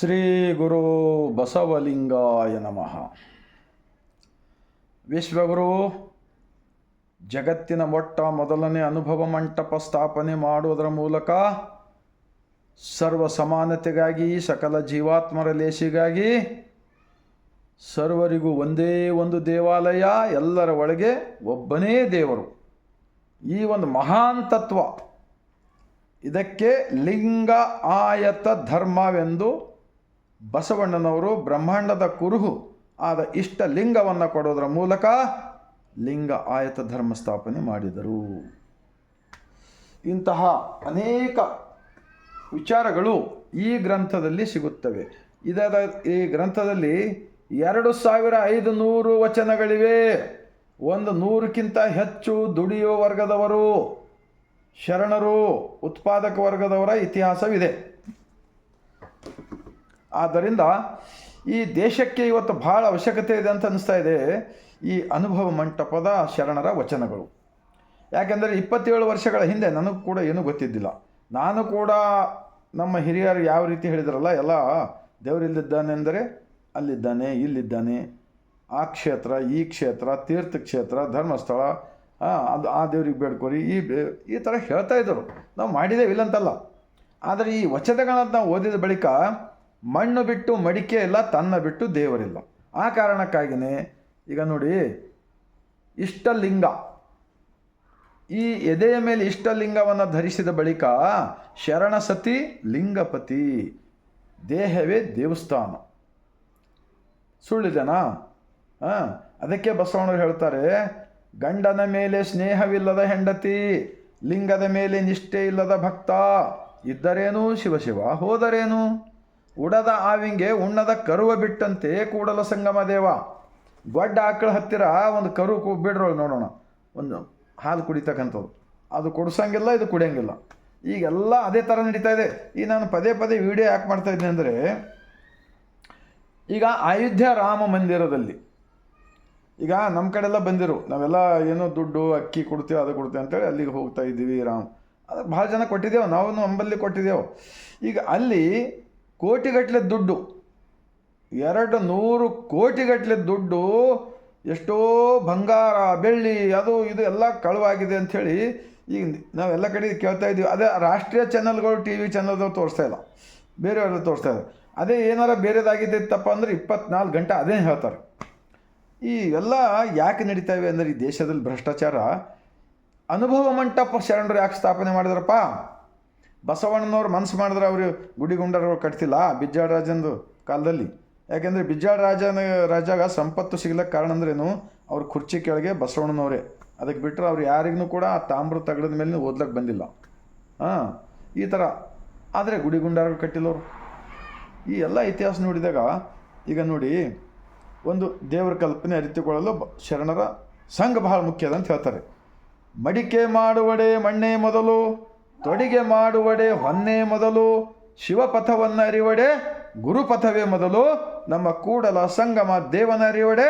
ಶ್ರೀ ಗುರು ಬಸವಲಿಂಗಾಯ ನಮಃ. ವಿಶ್ವಗುರು ಜಗತ್ತಿನ ಮೊದಲನೇ ಅನುಭವ ಮಂಟಪ ಸ್ಥಾಪನೆ ಮಾಡುವುದರ ಮೂಲಕ ಸರ್ವ ಸಮಾನತೆಗಾಗಿ, ಸಕಲ ಜೀವಾತ್ಮರ ಲೇಸಿಗಾಗಿ, ಸರ್ವರಿಗೂ ಒಂದೇ ಒಂದು ದೇವಾಲಯ, ಎಲ್ಲರ ಒಳಗೆ ಒಬ್ಬನೇ ದೇವರು, ಈ ಒಂದು ಮಹಾನ್ ತತ್ವ, ಇದಕ್ಕೆ ಲಿಂಗ ಆಯತ ಧರ್ಮವೆಂದು ಬಸವಣ್ಣನವರು ಬ್ರಹ್ಮಾಂಡದ ಕುರುಹು ಆದ ಇಷ್ಟ ಲಿಂಗವನ್ನು ಕೊಡೋದರ ಮೂಲಕ ಲಿಂಗ ಆಯತ ಧರ್ಮ ಸ್ಥಾಪನೆ ಮಾಡಿದರು. ಇಂತಹ ಅನೇಕ ವಿಚಾರಗಳು ಈ ಗ್ರಂಥದಲ್ಲಿ ಸಿಗುತ್ತವೆ. ಈ ಗ್ರಂಥದಲ್ಲಿ 2500 ವಚನಗಳಿವೆ. 100ಕ್ಕಿಂತ ಹೆಚ್ಚು ದುಡಿಯುವ ವರ್ಗದವರು, ಶರಣರು, ಉತ್ಪಾದಕ ವರ್ಗದವರ ಇತಿಹಾಸವಿದೆ. ಆದ್ದರಿಂದ ಈ ದೇಶಕ್ಕೆ ಇವತ್ತು ಭಾಳ ಅವಶ್ಯಕತೆ ಇದೆ ಅಂತ ಅನಿಸ್ತಾ ಇದೆ ಈ ಅನುಭವ ಮಂಟಪದ ಶರಣರ ವಚನಗಳು. ಯಾಕೆಂದರೆ 27 ವರ್ಷಗಳ ಹಿಂದೆ ನನಗೂ ಕೂಡ ಏನೂ ಗೊತ್ತಿದ್ದಿಲ್ಲ. ನಾನು ಕೂಡ ನಮ್ಮ ಹಿರಿಯರು ಯಾವ ರೀತಿ ಹೇಳಿದ್ರಲ್ಲ, ಎಲ್ಲ ದೇವರಿಲ್ಲಿದ್ದಾನೆಂದರೆ ಅಲ್ಲಿದ್ದಾನೆ, ಇಲ್ಲಿದ್ದಾನೆ, ಆ ಕ್ಷೇತ್ರ, ಈ ಕ್ಷೇತ್ರ, ತೀರ್ಥಕ್ಷೇತ್ರ, ಧರ್ಮಸ್ಥಳ, ಅದು ಆ ದೇವ್ರಿಗೆ ಬೇಡ್ಕೊರಿ, ಈ ಥರ ಹೇಳ್ತಾ ಇದ್ದರು. ನಾವು ಮಾಡಿದ್ದೇವೆ ಇಲ್ಲಂತಲ್ಲ. ಆದರೆ ಈ ವಚನಗಳನ್ನು ನಾವು ಓದಿದ ಬಳಿಕ ಮಣ್ಣು ಬಿಟ್ಟು ಮಡಿಕೆ ಇಲ್ಲ, ತನ್ನ ಬಿಟ್ಟು ದೇವರಿಲ್ಲ. ಆ ಕಾರಣಕ್ಕಾಗಿಯೇ ಈಗ ನೋಡಿ, ಇಷ್ಟಲಿಂಗ, ಈ ಎದೆಯ ಮೇಲೆ ಇಷ್ಟಲಿಂಗವನ್ನು ಧರಿಸಿದ ಬಳಿಕ ಶರಣ ಸತಿ ಲಿಂಗಪತಿ, ದೇಹವೇ ದೇವಸ್ಥಾನ. ಸುಳ್ಳಿದೆನಾ? ಅದಕ್ಕೆ ಬಸವಣ್ಣರು ಹೇಳ್ತಾರೆ, ಗಂಡನ ಮೇಲೆ ಸ್ನೇಹವಿಲ್ಲದ ಹೆಂಡತಿ, ಲಿಂಗದ ಮೇಲೆ ನಿಷ್ಠೆ ಇಲ್ಲದ ಭಕ್ತ, ಇದ್ದರೇನು ಶಿವಶಿವ, ಹೋದರೇನು ಉಡದ ಆವಿಂಗೆ ಉಣ್ಣದ ಕರುವ ಬಿಟ್ಟಂತೆ ಕೂಡಲ ಸಂಗಮ ದೇವ. ಗೊಡ್ಡ ಆಕಳ ಹತ್ತಿರ ಒಂದು ಕರು ಬಿಡ್ರೋಳು ನೋಡೋಣ, ಒಂದು ಹಾಲು ಕುಡಿತಕ್ಕಂಥದ್ದು, ಅದು ಕುಡಿಸೋಂಗಿಲ್ಲ, ಇದು ಕುಡಿಯೋಂಗಿಲ್ಲ. ಈಗೆಲ್ಲ ಅದೇ ಥರ ನಡೀತಾ ಇದೆ. ಈಗ ನಾನು ಪದೇ ಪದೇ ವಿಡಿಯೋ ಯಾಕೆ ಮಾಡ್ತಾಯಿದ್ದೀನಿ ಅಂದರೆ, ಈಗ ಅಯೋಧ್ಯ ರಾಮ ಮಂದಿರದಲ್ಲಿ ಈಗ ನಮ್ಮ ಕಡೆಲ್ಲ ಬಂದಿರು, ನಾವೆಲ್ಲ ಏನೋ ದುಡ್ಡು ಅಕ್ಕಿ ಕೊಡ್ತೇವೆ, ಅದು ಕೊಡ್ತೇವೆ ಅಂತೇಳಿ ಅಲ್ಲಿಗೆ ಹೋಗ್ತಾ ಇದ್ದೀವಿ. ಅದು ಭಾಳ ಜನ ಕೊಟ್ಟಿದ್ದೇವೆ, ನಾವು ಅಂಬಲ್ಲಿ ಕೊಟ್ಟಿದ್ದೆವು. ಈಗ ಅಲ್ಲಿ ಕೋಟಿಗಟ್ಟಲೆ ದುಡ್ಡು, 200 ಕೋಟಿಗಟ್ಟಲೆ ದುಡ್ಡು, ಎಷ್ಟೋ ಬಂಗಾರ, ಬೆಳ್ಳಿ, ಅದು ಇದು ಎಲ್ಲ ಕಳುವಾಗಿದೆ ಅಂಥೇಳಿ ಈಗ ನಾವೆಲ್ಲ ಕಡೆ ಕೇಳ್ತಾ ಇದ್ದೀವಿ. ಅದೇ ರಾಷ್ಟ್ರೀಯ ಚಾನಲ್ಗಳು, ಟಿ ವಿ ಚಾನಲ್ಗಳು ತೋರಿಸ್ತಾ ಇಲ್ಲ, ಬೇರೆಯವ್ರು ತೋರಿಸ್ತಾ ಇದ್ದಾರೆ. ಅದೇ ಏನಾರ ಬೇರೆದಾಗಿದ್ದಪ್ಪ ಅಂದರೆ 24 ಗಂಟೆ ಅದೇ ಹೇಳ್ತಾರೆ. ಈ ಎಲ್ಲ ಯಾಕೆ ನಡೀತಾ ಇವೆ ಅಂದರೆ, ಈ ದೇಶದಲ್ಲಿ ಭ್ರಷ್ಟಾಚಾರ. ಅನುಭವ ಮಂಟಪ ಶರಣರು ಯಾಕೆ ಸ್ಥಾಪನೆ ಮಾಡಿದ್ರಪ್ಪ? ಬಸವಣ್ಣನವ್ರು ಮನಸ್ಸು ಮಾಡಿದ್ರೆ ಅವರು ಗುಡಿಗುಂಡರು ಕಟ್ತಿಲ್ಲ ಬಿಜ್ಜಾಡ ರಾಜಂದು ಕಾಲದಲ್ಲಿ. ಯಾಕೆಂದರೆ ಬಿಜ್ಜಾಡ ರಾಜಾಗ ಸಂಪತ್ತು ಸಿಗ್ಲಿಕ್ಕೆ ಕಾರಣ ಅಂದ್ರೇನು, ಅವ್ರ ಕುರ್ಚಿ ಕೆಳಗೆ ಬಸವಣ್ಣನವರೇ. ಅದಕ್ಕೆ ಬಿಟ್ಟರೆ ಅವ್ರು ಯಾರಿಗೂ ಕೂಡ ಆ ತಾಮ್ರ ತಗಡದ ಮೇಲೆ ಓದ್ಲಿಕ್ಕೆ ಬಂದಿಲ್ಲ. ಈ ಥರ. ಆದರೆ ಗುಡಿಗುಂಡರು ಕಟ್ಟಿಲ್ಲವರು. ಈ ಎಲ್ಲ ಇತಿಹಾಸ ನೋಡಿದಾಗ ಈಗ ನೋಡಿ, ಒಂದು ದೇವರ ಕಲ್ಪನೆ ಅರಿತುಕೊಳ್ಳಲು ಶರಣರ ಸಂಘ ಬಹಳ ಮುಖ್ಯ ಅಂತ ಹೇಳ್ತಾರೆ. ಮಡಿಕೆ ಮಾಡುವಡೆ ಮಣ್ಣೇ ಮೊದಲು, ತೊಡಿಗೆ ಮಾಡುವಡೆ ಹೊನ್ನೇ ಮೊದಲು, ಶಿವಪಥವನ್ನು ಅರಿವಡೆ ಗುರುಪಥವೇ ಮೊದಲು, ನಮ್ಮ ಕೂಡಲ ಸಂಗಮ ದೇವನ ಅರಿವಡೆ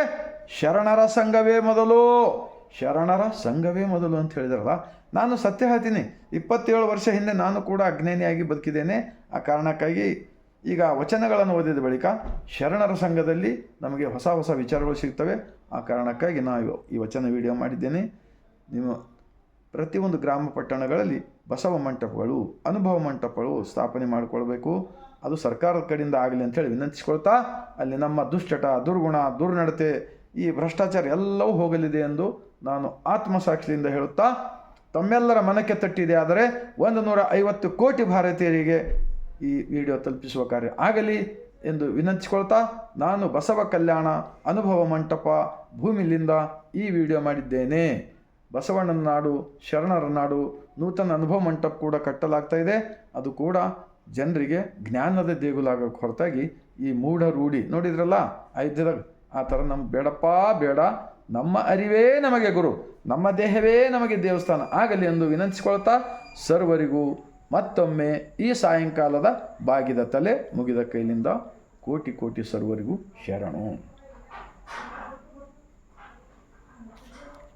ಶರಣರ ಸಂಘವೇ ಮೊದಲು. ಶರಣರ ಸಂಘವೇ ಮೊದಲು ಅಂತ ಹೇಳಿದ್ರಲ್ಲ. ನಾನು ಸತ್ಯ ಹೇಳ್ತೀನಿ, 27 ವರ್ಷ ಹಿಂದೆ ನಾನು ಕೂಡ ಅಜ್ಞಾನಿಯಾಗಿ ಬದುಕಿದ್ದೇನೆ. ಆ ಕಾರಣಕ್ಕಾಗಿ ಈಗ ವಚನಗಳನ್ನು ಓದಿದ ಬಳಿಕ ಶರಣರ ಸಂಘದಲ್ಲಿ ನಮಗೆ ಹೊಸ ಹೊಸ ವಿಚಾರಗಳು ಸಿಗ್ತವೆ. ಆ ಕಾರಣಕ್ಕಾಗಿ ನಾನು ಈ ವಚನ ವಿಡಿಯೋ ಮಾಡಿದ್ದೇನೆ. ನೀವು ಪ್ರತಿಯೊಂದು ಗ್ರಾಮ ಪಟ್ಟಣಗಳಲ್ಲಿ ಬಸವ ಮಂಟಪಗಳು, ಅನುಭವ ಮಂಟಪಗಳು ಸ್ಥಾಪನೆ ಮಾಡಿಕೊಳ್ಬೇಕು. ಅದು ಸರ್ಕಾರದ ಕಡೆಯಿಂದ ಆಗಲಿ ಅಂಥೇಳಿ ವಿನಂತಿಸ್ಕೊಳ್ತಾ, ಅಲ್ಲಿ ನಮ್ಮ ದುಶ್ಚಟ, ದುರ್ಗುಣ, ದುರ್ನಡತೆ, ಈ ಭ್ರಷ್ಟಾಚಾರ ಎಲ್ಲವೂ ಹೋಗಲಿದೆ ಎಂದು ನಾನು ಆತ್ಮಸಾಕ್ಷಿಯಿಂದ ಹೇಳುತ್ತಾ, ತಮ್ಮೆಲ್ಲರ ಮನಕ್ಕೆ ತಟ್ಟಿದೆ ಆದರೆ 150 ಕೋಟಿ ಭಾರತೀಯರಿಗೆ ಈ ವಿಡಿಯೋ ತಲುಪಿಸುವ ಕಾರ್ಯ ಆಗಲಿ ಎಂದು ವಿನಂತಿಸ್ಕೊಳ್ತಾ, ನಾನು ಬಸವ ಕಲ್ಯಾಣ ಅನುಭವ ಮಂಟಪ ಭೂಮಿಲಿಂದ ಈ ವಿಡಿಯೋ ಮಾಡಿದ್ದೇನೆ. ಬಸವಣ್ಣನ ನಾಡು, ಶರಣರ ನಾಡು, ನೂತನ ಅನುಭವ ಮಂಟಪ ಕೂಡ ಕಟ್ಟಲಾಗ್ತಾ ಇದೆ. ಅದು ಕೂಡ ಜನರಿಗೆ ಜ್ಞಾನದ ದೇಗುಲಾಗಕ್ಕೆ ಹೊರತಾಗಿ ಈ ಮೂಢ ರೂಢಿ ನೋಡಿದ್ರಲ್ಲ ಅಯೋಧ್ಯದಾಗ, ಆ ಥರ ನಮ್ಗೆ ಬೇಡಪ್ಪ, ಬೇಡ. ನಮ್ಮ ಅರಿವೇ ನಮಗೆ ಗುರು, ನಮ್ಮ ದೇಹವೇ ನಮಗೆ ದೇವಸ್ಥಾನ ಆಗಲಿ ಎಂದು ವಿನಂತಿಸಿಕೊಳ್ತಾ, ಸರ್ವರಿಗೂ ಮತ್ತೊಮ್ಮೆ ಈ ಸಾಯಂಕಾಲದ ಬಾಗಿದ ತಲೆ, ಮುಗಿದ ಕೈಲಿಂದ ಕೋಟಿ ಕೋಟಿ ಸರ್ವರಿಗೂ ಶರಣು.